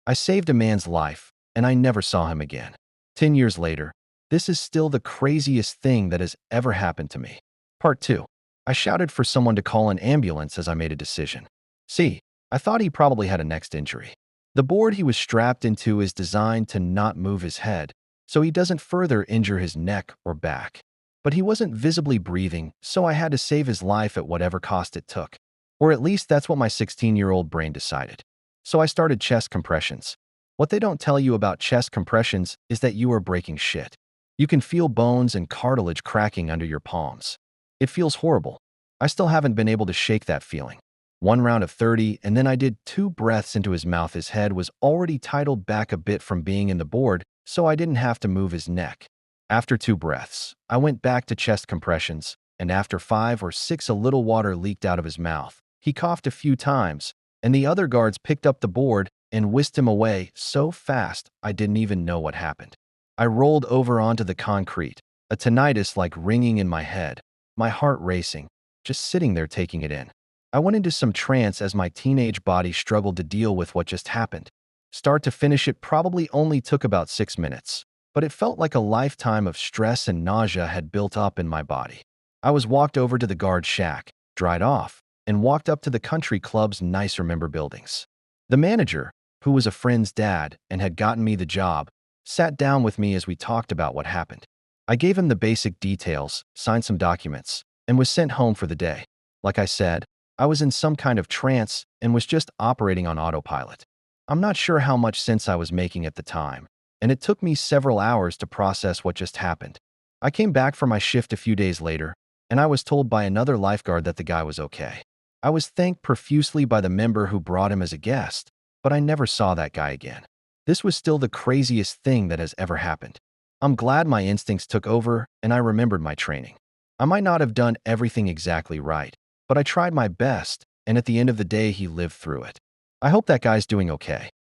I saved a man's life, and I never saw him again. 10 years later, this is still the craziest thing that has ever happened to me. Part 2. I shouted for someone to call an ambulance as I made a decision. See, I thought he probably had a neck injury. The board he was strapped into is designed to not move his head, so he doesn't further injure his neck or back. But he wasn't visibly breathing, so I had to save his life at whatever cost it took. Or at least that's what my 16-year-old brain decided. So I started chest compressions. What they don't tell you about chest compressions is that you are breaking shit. You can feel bones and cartilage cracking under your palms. It feels horrible. I still haven't been able to shake that feeling. One round of 30, and then I did 2 breaths into his mouth. His head was already titled back a bit from being in the board, so I didn't have to move his neck. After 2 breaths, I went back to chest compressions, and after 5 or 6 a little water leaked out of his mouth. He coughed a few times, and the other guards picked up the board and whisked him away so fast I didn't even know what happened. I rolled over onto the concrete, a tinnitus like ringing in my head, my heart racing, just sitting there taking it in. I went into some trance as my teenage body struggled to deal with what just happened. Start to finish, it probably only took about 6 minutes, but it felt like a lifetime of stress and nausea had built up in my body. I was walked over to the guard shack, dried off, and walked up to the country club's nicer member buildings. The manager, who was a friend's dad and had gotten me the job, sat down with me as we talked about what happened. I gave him the basic details, signed some documents, and was sent home for the day. Like I said, I was in some kind of trance and was just operating on autopilot. I'm not sure how much sense I was making at the time, and it took me several hours to process what just happened. I came back for my shift a few days later, and I was told by another lifeguard that the guy was okay. I was thanked profusely by the member who brought him as a guest, but I never saw that guy again. This was still the craziest thing that has ever happened. I'm glad my instincts took over and I remembered my training. I might not have done everything exactly right, but I tried my best, and at the end of the day, he lived through it. I hope that guy's doing okay.